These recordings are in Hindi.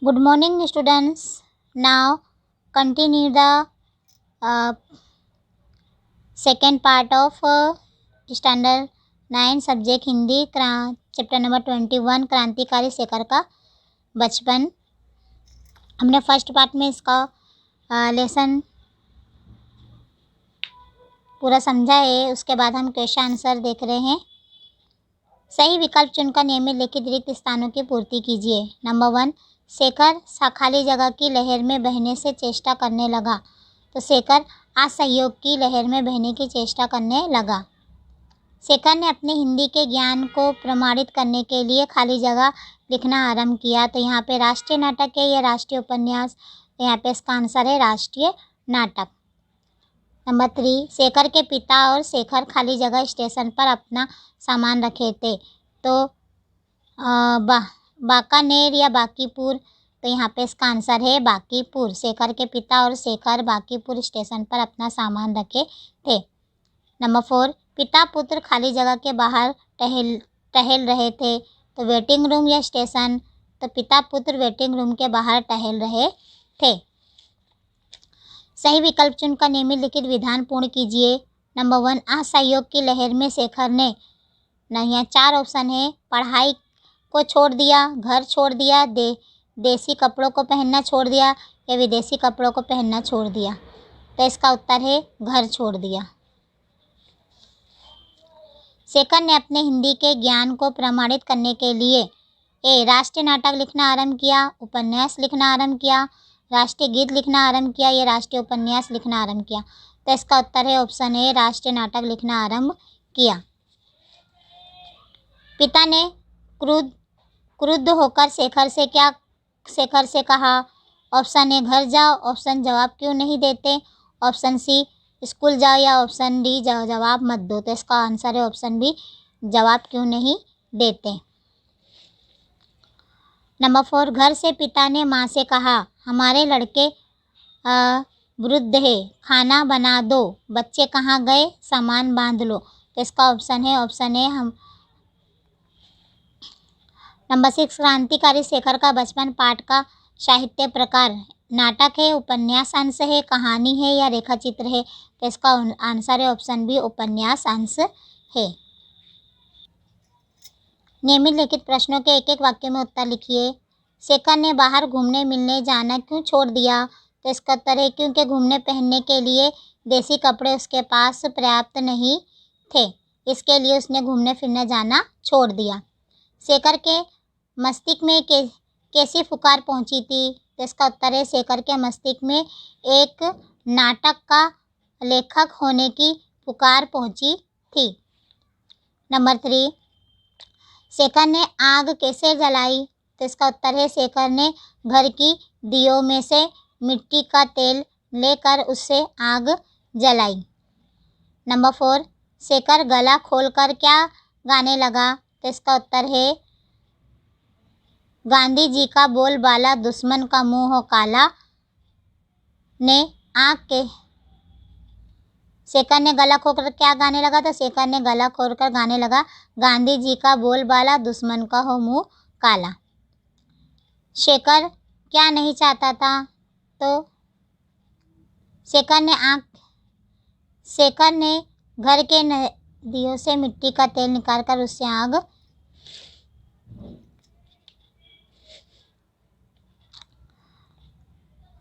Good morning, students. Now continue the uh, second part of standard 9 subject Hindi chapter number 21 क्रांतिकारी शेखर का बचपन। हमने फर्स्ट पार्ट में इसका लेसन पूरा समझा है। उसके बाद हम क्वेश्चन आंसर देख रहे हैं। सही विकल्प चुनकर नियमित लिखित रिक्त स्थानों की पूर्ति कीजिए। नंबर 1, शेखर खाली जगह की लहर में बहने से चेष्टा करने लगा। तो शेखर असहयोग की लहर में बहने की चेष्टा करने लगा। शेखर ने अपने हिंदी के ज्ञान को प्रमाणित करने के लिए खाली जगह लिखना आरंभ किया। तो यहाँ पे राष्ट्रीय नाटक है या राष्ट्रीय उपन्यास? तो यहाँ पे इसका आंसर है राष्ट्रीय नाटक। नंबर 3, शेखर के पिता और शेखर खाली जगह स्टेशन पर अपना सामान रखे थे। तो बाकानेर या बांकीपुर? तो यहाँ पे इसका आंसर है बांकीपुर। शेखर के पिता और शेखर बांकीपुर स्टेशन पर अपना सामान रखे थे। नंबर 4, पिता पुत्र खाली जगह के बाहर टहल रहे थे। तो वेटिंग रूम या स्टेशन? तो पिता पुत्र वेटिंग रूम के बाहर टहल रहे थे। सही विकल्प चुनकर नियमित लिखित विधान पूर्ण कीजिए। नंबर 1, असहयोग की लहर में शेखर ने, यहाँ 4 ऑप्शन है, पढ़ाई को छोड़ दिया, घर छोड़ दिया, देसी कपड़ों को पहनना छोड़ दिया या विदेशी कपड़ों को पहनना छोड़ दिया। तो इसका उत्तर है घर छोड़ दिया। शेखर ने अपने हिंदी के ज्ञान को प्रमाणित करने के लिए ए, राष्ट्रीय नाटक लिखना आरंभ किया, उपन्यास लिखना आरंभ किया, राष्ट्रीय गीत लिखना आरंभ किया या राष्ट्रीय उपन्यास लिखना आरंभ किया। तो इसका उत्तर है ऑप्शन ए, राष्ट्रीय नाटक लिखना आरंभ किया। पिता ने क्रुद्ध होकर शेखर से कहा। ऑप्शन ए, घर जाओ। ऑप्शन जवाब क्यों नहीं देते? ऑप्शन सी, स्कूल जाओ या ऑप्शन डी, जवाब मत दो। तो इसका आंसर है ऑप्शन बी, जवाब क्यों नहीं देते। नंबर 4, घर से पिता ने माँ से कहा, हमारे लड़के वृद्ध है, खाना बना दो। बच्चे कहाँ गए? सामान बांध लो। तो इसका ऑप्शन है ऑप्शन ए, नंबर 6, क्रांतिकारी शेखर का बचपन पाठ का साहित्य प्रकार नाटक है, उपन्यास अंश है, कहानी है या रेखा चित्र है। तो इसका आंसर है ऑप्शन बी, उपन्यास अंश है। नियमित लिखित प्रश्नों के एक एक वाक्य में उत्तर लिखिए। शेखर ने बाहर घूमने मिलने जाना क्यों छोड़ दिया? तो इसका उत्तर है क्योंकि घूमने पहनने के लिए देसी कपड़े उसके पास पर्याप्त नहीं थे, इसके लिए उसने घूमने फिरने जाना छोड़ दिया। शेखर के मस्तिष्क में कैसी पुकार पहुंची थी? तो इसका उत्तर है शेखर के मस्तिष्क में एक नाटक का लेखक होने की पुकार पहुंची थी। नंबर 3, शेखर ने आग कैसे जलाई? तो इसका उत्तर है शेखर ने घर की दियों में से मिट्टी का तेल लेकर उससे आग जलाई। नंबर 4, शेखर गला खोलकर क्या गाने लगा? तो इसका उत्तर है गांधी जी का बोलबाला, दुश्मन का मुंह हो काला ने आँख के। शेखर ने गला खोलकर क्या गाने लगा? तो शेखर ने गला खोलकर गाने लगा, गांधी जी का बोलबाला, दुश्मन का हो मुंह काला। शेखर क्या नहीं चाहता था? तो शेखर ने घर के दियों से मिट्टी का तेल निकालकर उससे आग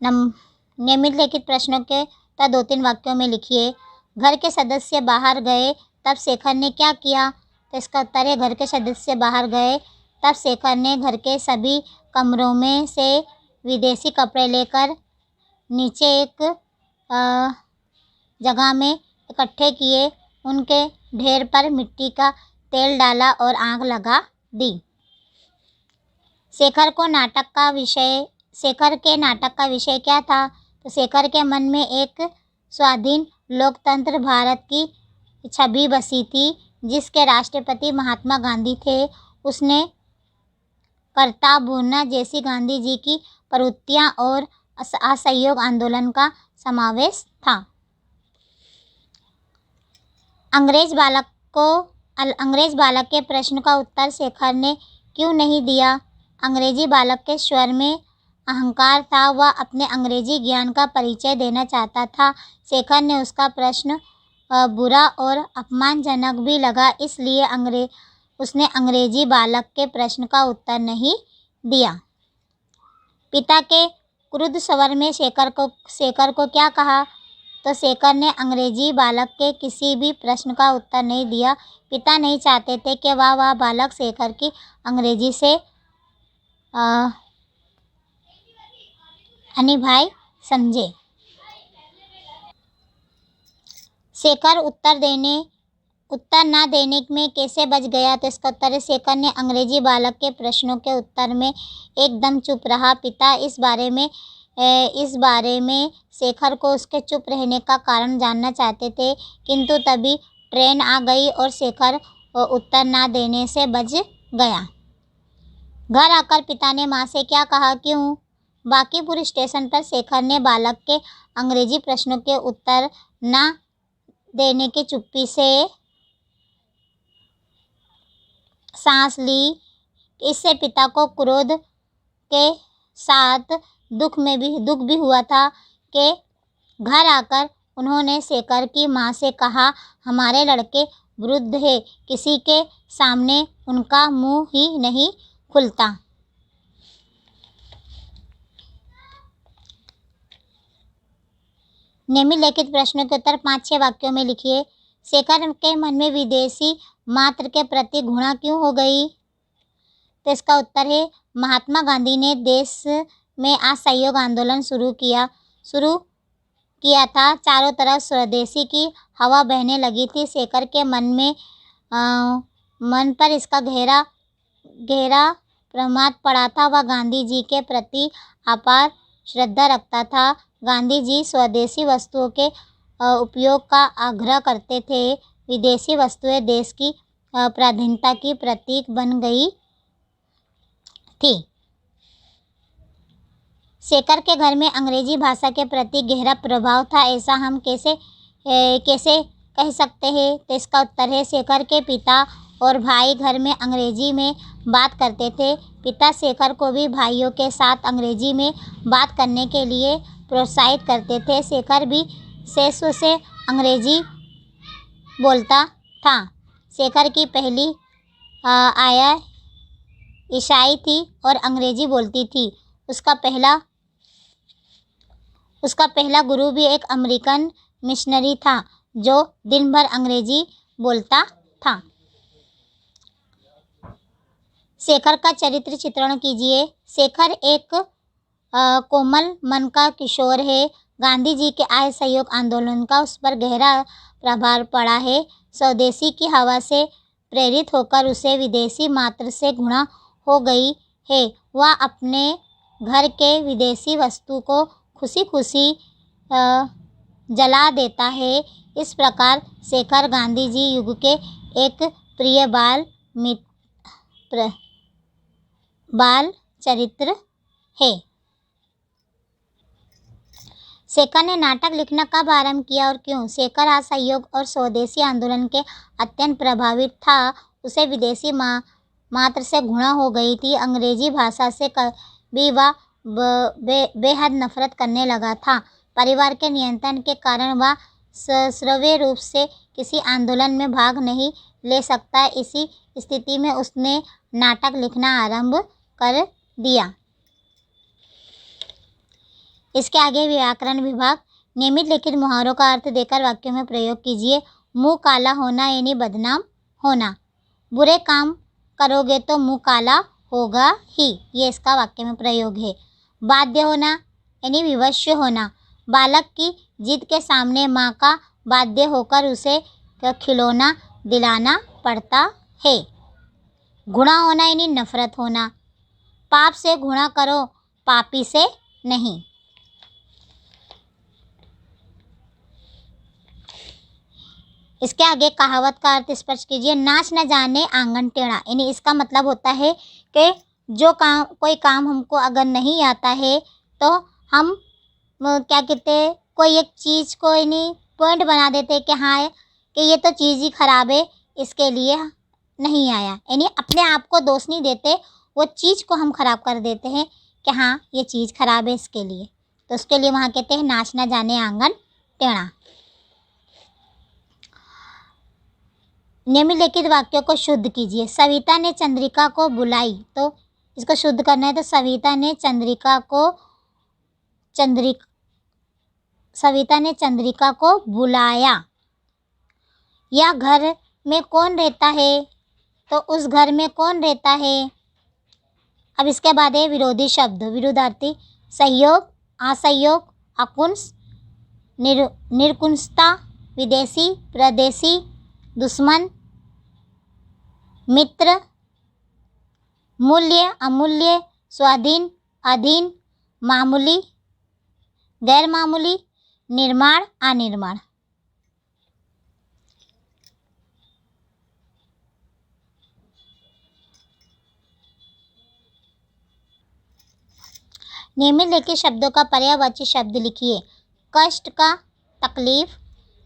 नियमित लिखित प्रश्नों के 2-3 वाक्यों में लिखिए। घर के सदस्य बाहर गए तब शेखर ने क्या किया? तो इसका उत्तर है घर के सदस्य बाहर गए तब शेखर ने घर के सभी कमरों में से विदेशी कपड़े लेकर नीचे एक जगह में इकट्ठे किए, उनके ढेर पर मिट्टी का तेल डाला और आग लगा दी। शेखर के नाटक का विषय क्या था? तो शेखर के मन में एक स्वाधीन लोकतंत्र भारत की छवि बसी थी, जिसके राष्ट्रपति महात्मा गांधी थे। उसने करता भूना जैसी गांधी जी की प्रवृत्तियां और असहयोग आंदोलन का समावेश था। अंग्रेज बालक के प्रश्न का उत्तर शेखर ने क्यों नहीं दिया? अंग्रेजी बालक के स्वर में अहंकार था। वह अपने अंग्रेजी ज्ञान का परिचय देना चाहता था। शेखर ने उसका प्रश्न बुरा और अपमानजनक भी लगा, इसलिए उसने अंग्रेजी बालक के प्रश्न का उत्तर नहीं दिया। पिता के क्रुद्ध स्वर में शेखर को क्या कहा? तो शेखर ने अंग्रेजी बालक के किसी भी प्रश्न का उत्तर नहीं दिया। पिता नहीं चाहते थे कि वह बालक शेखर की अंग्रेजी से अनिभाई समझे। शेखर उत्तर न देने में कैसे बच गया? तो इसका उत्तर है, शेखर ने अंग्रेजी बालक के प्रश्नों के उत्तर में एकदम चुप रहा। पिता इस बारे में शेखर को उसके चुप रहने का कारण जानना चाहते थे, किंतु तभी ट्रेन आ गई और शेखर उत्तर न देने से बच गया। घर आकर पिता ने माँ से क्या कहा, क्यों? बांकीपुर स्टेशन पर शेखर ने बालक के अंग्रेजी प्रश्नों के उत्तर न देने की चुप्पी से सांस ली। इससे पिता को क्रोध के साथ दुख भी हुआ था कि घर आकर उन्होंने शेखर की माँ से कहा, हमारे लड़के वृद्ध है, किसी के सामने उनका मुंह ही नहीं खुलता। निम्नलिखित प्रश्नों के उत्तर 5-6 वाक्यों में लिखिए। शेखर के मन में विदेशी मात्र के प्रति घृणा क्यों हो गई? तो इसका उत्तर है, महात्मा गांधी ने देश में असहयोग आंदोलन शुरू किया था। चारों तरफ स्वदेशी की हवा बहने लगी थी। शेखर के मन पर इसका गहरा प्रभाव पड़ा था। वह गांधी जी के प्रति अपार श्रद्धा रखता था। गांधी जी स्वदेशी वस्तुओं के उपयोग का आग्रह करते थे। विदेशी वस्तुएं देश की पराधीनता की प्रतीक बन गई थी। शेखर के घर में अंग्रेजी भाषा के प्रति गहरा प्रभाव था, ऐसा हम कैसे कह सकते हैं? तो इसका उत्तर है, शेखर के पिता और भाई घर में अंग्रेजी में बात करते थे। पिता शेखर को भी भाइयों के साथ अंग्रेजी में बात करने के लिए प्रोत्साहित करते थे। शेखर भी से अंग्रेजी बोलता था। शेखर की पहली आया ईसाई थी और अंग्रेजी बोलती थी। उसका पहला गुरु भी एक अमेरिकन मिशनरी था जो दिन भर अंग्रेजी बोलता था। शेखर का चरित्र चित्रण कीजिए। शेखर एक कोमल मन का किशोर है। गांधी जी के असहयोग आंदोलन का उस पर गहरा प्रभाव पड़ा है। स्वदेशी की हवा से प्रेरित होकर उसे विदेशी मात्र से घृणा हो गई है। वह अपने घर के विदेशी वस्तु को खुशी जला देता है। इस प्रकार शेखर गांधी जी युग के एक प्रिय बाल चरित्र है। शेखर ने नाटक लिखना कब आरंभ किया और क्यों? शेखर असहयोग और स्वदेशी आंदोलन के अत्यंत प्रभावित था। उसे विदेशी मात्र से घृणा हो गई थी। अंग्रेजी भाषा से भी वह बेहद नफरत करने लगा था। परिवार के नियंत्रण के कारण वह सश्रव्य रूप से किसी आंदोलन में भाग नहीं ले सकता। इसी स्थिति में उसने नाटक लिखना आरंभ कर दिया। इसके आगे व्याकरण विभाग। निम्नलिखित मुहावरों का अर्थ देकर वाक्यों में प्रयोग कीजिए। मुंह काला होना यानी बदनाम होना। बुरे काम करोगे तो मुंह काला होगा ही, ये इसका वाक्य में प्रयोग है। बाध्य होना यानी विवश होना। बालक की जिद के सामने माँ का बाध्य होकर उसे खिलौना दिलाना पड़ता है। घृणा होना यानी नफरत होना। पाप से घृणा करो, पापी से नहीं। इसके आगे कहावत का अर्थ स्पष्ट कीजिए। नाच न जाने आंगन टेढ़ा, यानी इसका मतलब होता है कि कोई काम हमको अगर नहीं आता है तो हम क्या कहते हैं, कोई एक चीज़ को यानी पॉइंट बना देते कि हाँ कि ये तो चीज़ ही ख़राब है, इसके लिए नहीं आया। यानी अपने आप को दोष नहीं देते, वो चीज़ को हम ख़राब कर देते हैं कि हाँ ये चीज़ खराब है इसके लिए, तो उसके लिए वहाँ कहते हैं नाच ना जाने आंगन टेढ़ा। निम्नलिखित वाक्यों को शुद्ध कीजिए। सविता ने चंद्रिका को बुलाई, तो इसको शुद्ध करना है। तो सविता ने चंद्रिका को बुलाया। या घर में कौन रहता है, तो उस घर में कौन रहता है। अब इसके बाद है विरोधी शब्द, विरुद्धार्थी। सहयोग, असहयोग, अकुंस, निर्कुंसता, विदेशी, प्रदेशी, दुश्मन, मित्र, मूल्य, अमूल्य, स्वाधीन, अधीन, मामूली, गैर मामूली, निर्माण, अनिर्माण। निम्नलिखित शब्दों का पर्यायवाची शब्द लिखिए। कष्ट का, तकलीफ,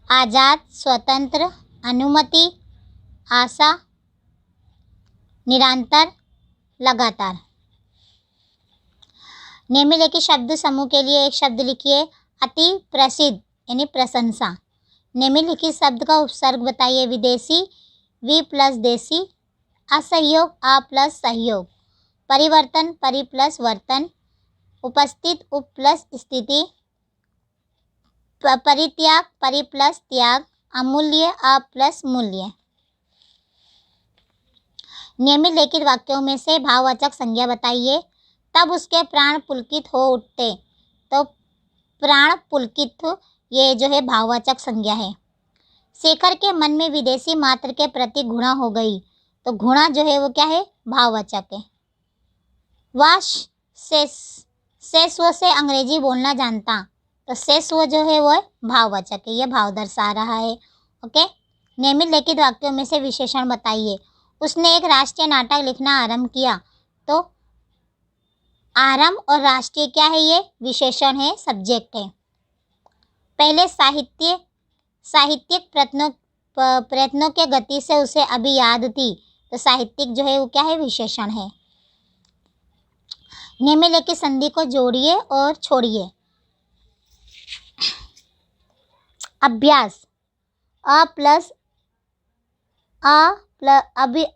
आज़ाद, स्वतंत्र, अनुमति, आशा, निरंतर, लगातार। निम्नलिखित शब्द समूह के लिए एक शब्द लिखिए। अति प्रसिद्ध यानी प्रशंसा। निम्नलिखित शब्द का उपसर्ग बताइए। विदेशी, वि प्लस देशी, असहयोग, आ प्लस सहयोग, परिवर्तन, परि प्लस वर्तन, उपस्थित, उप प्लस स्थिति, परित्याग, परि प्लस त्याग, अमूल्य, अ प्लस मूल्य। निम्नलिखित वाक्यों में से भाववाचक संज्ञा बताइए। तब उसके प्राण पुलकित हो उठते, तो प्राण पुलकित ये जो है भाववाचक संज्ञा है। शेखर के मन में विदेशी मात्र के प्रति घृणा हो गई, तो घृणा जो है वो क्या है, भाववाचक है। वह शेषव से अंग्रेजी बोलना जानता, तो शेषव जो है वो भाववाचक है, ये भाव दर्शा रहा है। ओके। निम्नलिखित वाक्यों में से विशेषण बताइए। उसने एक राष्ट्रीय नाटक लिखना आरंभ किया, तो आरंभ और राष्ट्रीय क्या है, ये विशेषण है, सब्जेक्ट है। पहले साहित्यिक प्रयत्नों के गति से उसे अभी याद थी, तो साहित्यिक जो है वो क्या है, विशेषण है। निम्नलिखित संधि को जोड़िए और छोड़िए। अभ्यास,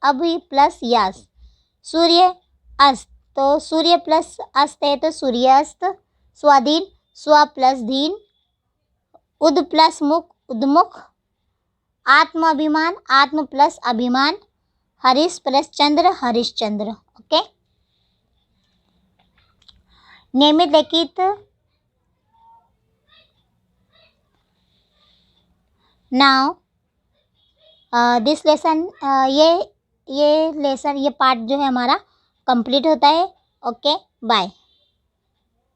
अभी प्लस यास। सूर्य अस्त, तो सूर्य प्लस अस्त है तो सूर्यास्त। स्वाधीन, स्व प्लस धीन। उद प्लस मुख, उद्मुख। आत्माभिमान, आत्म प्लस अभिमान। हरीश प्लस चंद्र, हरिश्चंद्र। ओके। निम्नलिखित नाउ दिस लेसन, ये लेसन, ये पार्ट जो है हमारा कंप्लीट होता है। Okay, bye.